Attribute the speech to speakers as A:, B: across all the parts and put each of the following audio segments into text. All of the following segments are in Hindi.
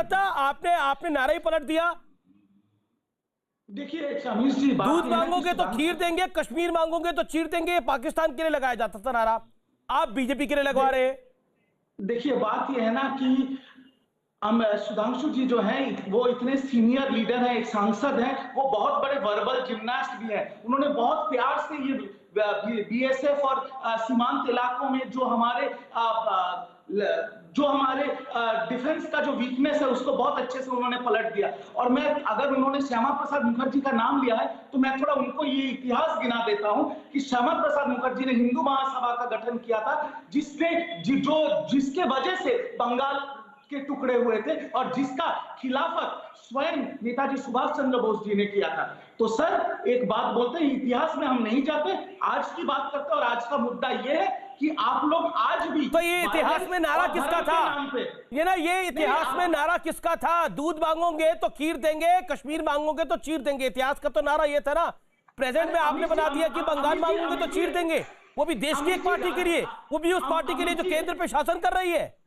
A: दत्ता, आपने नारा ही पलट दिया।
B: देखिए अमीश जी,
A: दूध मांगोगे तो खीर देंगे, कश्मीर मांगोगे तो चीर देंगे, पाकिस्तान के लिए लगाया जाता था नारा, आप बीजेपी के लिए लगवा रहे हैं।
B: देखिए बात यह है ना कि हम सुधांशु जी जो हैं वो इतने सीनियर लीडर हैं, एक सांसद हैं, वो बहुत बड़े वर्बल जिम्नास्ट भी हैं। उन्होंने बहुत प्यार से ये बीएसएफ और सीमांत इलाकों में जो हमारे डिफेंस का जो वीकनेस है उसको बहुत अच्छे से उन्होंने पलट दिया। और मैं, अगर उन्होंने श्यामा प्रसाद मुखर्जी का नाम लिया है तो मैं थोड़ा उनको ये इतिहास गिना देता हूं कि श्यामा प्रसाद मुखर्जी ने हिंदू महासभा का गठन किया था, जिसके वजह से बंगाल के टुकड़े हुए थे और जिसका खिलाफत स्वयं नेताजी सुभाष चंद्र बोस जी ने किया था। तो सर एक बात बोलते हैं, इतिहास में हम नहीं जाते, आज की बात करते हैं। और आज का मुद्दा यह है कि आप लोग आज भी,
A: तो ये इतिहास में नारा किसका था? ये इतिहास में नारा किसका था? दूध मांगोगे तो खीर देंगे, कश्मीर मांगोगे तो चीर देंगे। इतिहास का तो नारा ये था ना। प्रेजेंट में आपने बना दिया कि बंगाल मांगोगे तो चीर देंगे, वो भी देश की एक पार्टी के लिए, वो भी उस पार्टी के लिए जो केंद्र पे शासन कर रही है।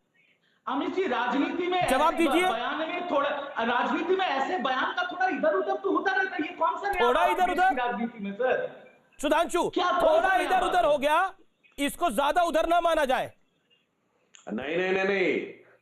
B: अमित जी, राजनीति में
A: जवाब दीजिए।
B: बयान में थोड़ा, राजनीति में ऐसे बयान का थोड़ा इधर उधर तो होता रहता है। ये कौन सा
A: थोड़ा इधर उधर
B: राजनीति में सर?
A: सुधांशु, थोड़ा इधर उधर हो गया, इसको ज्यादा उधर ना माना जाए।
C: नहीं नहीं नहीं नहीं,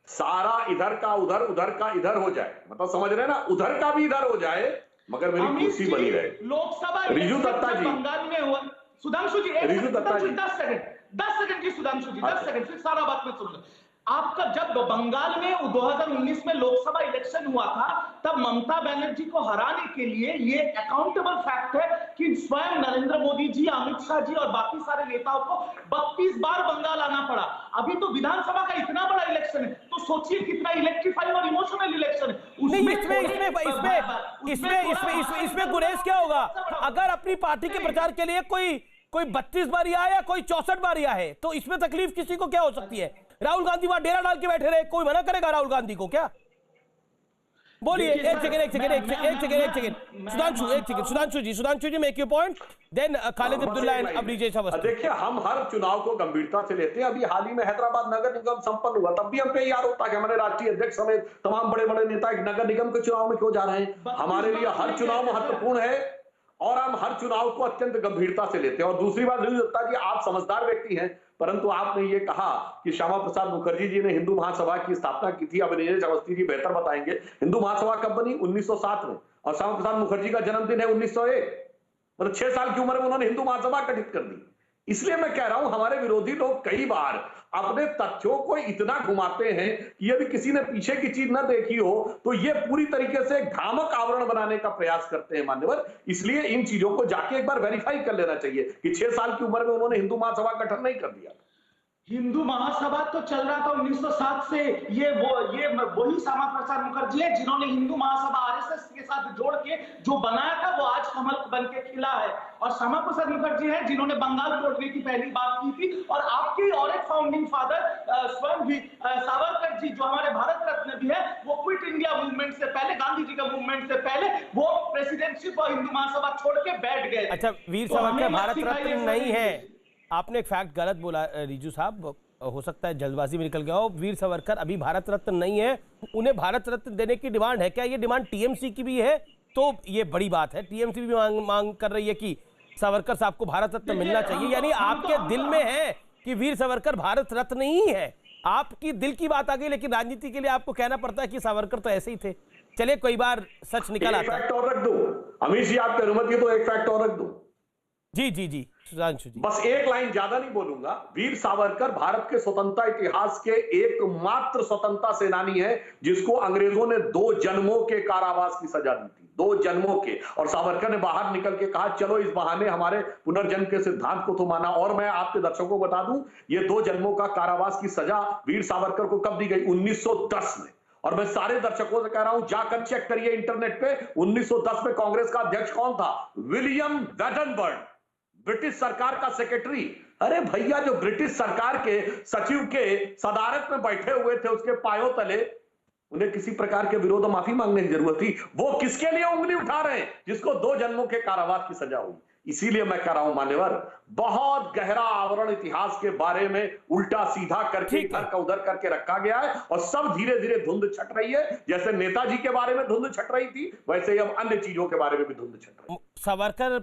C: सारा इधर का उधर, उधर का इधर हो जाए, मतलब समझ रहे हैं ना, उधर का भी इधर हो जाए मगर मेरी कुर्सी बनी रहे।
B: लोकसभा
C: रिजू दत्ता जी,
B: बंगाल में हुआ। सुधांशु जी,
C: रिजू दत्ता जी
B: 10 सेकंड की, सुधांशु जी 10 सेकंड, फिर सारा बात में सुन लो। आपका जब बंगाल में 2019 में लोकसभा इलेक्शन हुआ था, तब ममता बनर्जी को हराने के लिए ये अकाउंटेबल फैक्ट है कि स्वयं नरेंद्र मोदी जी, अमित शाह जी और बाकी सारे नेताओं को 32 बार बंगाल आना पड़ा। अभी तो विधानसभा का इतना बड़ा इलेक्शन है, तो सोचिए कितना इलेक्ट्रीफाइंग और इमोशनल इलेक्शन है।
A: इसमें गुरेज क्या होगा? अगर अपनी पार्टी के प्रचार के लिए कोई 32 बार आया या कोई 64 बार आया है, तो इसमें तकलीफ किसी को क्या हो सकती है? राहुल गांधी वहां डेरा डाल के बैठे रहे, कोई मना करेगा राहुल गांधी को क्या? बोलिए। एक second Sudhanshu ji make your point, then Khalid Abdullah and Brijesh Awasthi.
C: देखिए, हम हर चुनाव को गंभीरता से लेते हैं। अभी हाल ही में हैदराबाद नगर निगम संपन्न हुआ, तब भी हम पे यार होता कि हमारे राष्ट्रीय अध्यक्ष समेत तमाम बड़े बड़े नेता नगर निगम के चुनाव में क्यों जा रहे हैं। हमारे लिए हर चुनाव महत्वपूर्ण है और हम हर चुनाव को अत्यंत गंभीरता से लेते हैं। और दूसरी बात, रिजू दत्ता जी, आप समझदार व्यक्ति हैं, परंतु आपने ये कहा कि श्यामा प्रसाद मुखर्जी जी ने हिंदू महासभा की स्थापना की थी। अभिनय अवस्थी जी बेहतर बताएंगे, हिंदू महासभा कब बनी? 1907 में, और श्यामा प्रसाद मुखर्जी का जन्मदिन है 1901। मतलब 6 साल की उम्र में उन्होंने हिंदू महासभा गठित कर दी। इसलिए मैं कह रहा हूं, हमारे विरोधी लोग कई बार अपने तथ्यों को इतना घुमाते हैं कि यदि किसी ने पीछे की चीज न देखी हो तो ये पूरी तरीके से भ्रामक आवरण बनाने का प्रयास करते हैं मान्यवर। इसलिए इन चीजों को जाके एक बार वेरीफाई कर लेना चाहिए कि 6 साल की उम्र में उन्होंने हिंदू महासभा गठन नहीं कर दिया।
B: हिंदू महासभा तो चल रहा था 1907 से। ये वही श्यामा प्रसाद मुखर्जी है जिन्होंने हिंदू महासभा आरएसएस के साथ जोड़ के जो बनाया था, वो आज कमल बन के खिला है। और श्यामा प्रसाद मुखर्जी है जिन्होंने बंगाल तोड़ने की पहली बात की थी। और आपकी और एक फाउंडिंग फादर स्वयं भी सावरकर जी, जो हमारे भारत रत्न भी है, वो क्विट इंडिया मूवमेंट से पहले, गांधी जी का मूवमेंट से पहले, वो प्रेसिडेंटशिप और हिंदू महासभा छोड़ के बैठ गए।
A: अच्छा, वीर सावरकर भारत रत्न नहीं है, आपने एक फैक्ट गलत बोला रिजू साहब, हो सकता है जल्दबाजी में निकल गया हो। वीर सावरकर अभी भारत रत्न नहीं है, उन्हें भारत रत्न देने की डिमांड है। क्या ये डिमांड टीएमसी की भी है? तो ये बड़ी बात है, टीएमसी भी मांग कर रही है कि सावरकर साहब को भारत रत्न मिलना चाहिए। यानी आपके दिल में है कि वीर सावरकर भारत रत्न ही है, आपकी दिल की बात आ गई, लेकिन राजनीति के लिए आपको कहना पड़ता है कि सावरकर तो ऐसे ही थे। चलिए, कोई बार सच निकल आता है।
C: फैक्ट और रख दो अमीश जी, आपकी अनुमति तो एक फैक्ट और रख दो।
A: जी सुधांशु जी,
C: बस एक लाइन, ज्यादा नहीं बोलूंगा। वीर सावरकर भारत के स्वतंत्रता इतिहास के एकमात्र स्वतंत्रता सेनानी है जिसको अंग्रेजों ने 2 जन्मों के कारावास की सजा दी थी, 2 जन्मों के। और सावरकर ने बाहर निकल के कहा, चलो इस बहाने हमारे पुनर्जन्म के सिद्धांत को तो माना। और मैं आपके दर्शकों को बता दूं, ये 2 जन्मों का कारावास की सजा वीर सावरकर को कब दी गई? 1910 में। और मैं सारे दर्शकों से कह रहा हूं, जाकर चेक करिए इंटरनेट पे, 1910 में कांग्रेस का अध्यक्ष कौन था? विलियम वेडनबर्ग, ब्रिटिश सरकार का सेक्रेटरी। अरे भैया, जो ब्रिटिश सरकार के सचिव के सदारत में बैठे हुए थे, उसके पायों तले उन्हें किसी प्रकार के विरोध माफी मांगने की जरूरत थी? वो किसके लिए उंगली उठा रहे हैं? जिसको 2 जन्मों के कारावास की सजा हुई। इसीलिए मैं कह रहा हूं मान्यवर, बहुत गहरा आवरण इतिहास के बारे में उल्टा सीधा करके
A: ठीक है।
C: इधर का उधर करके रखा गया है और सब धीरे धीरे धुंध छट रही है। जैसे नेताजी के बारे में धुंध छट रही थी, वैसे ही अब अन्य चीजों के बारे में भी धुंध छट रही है।
A: सावरकर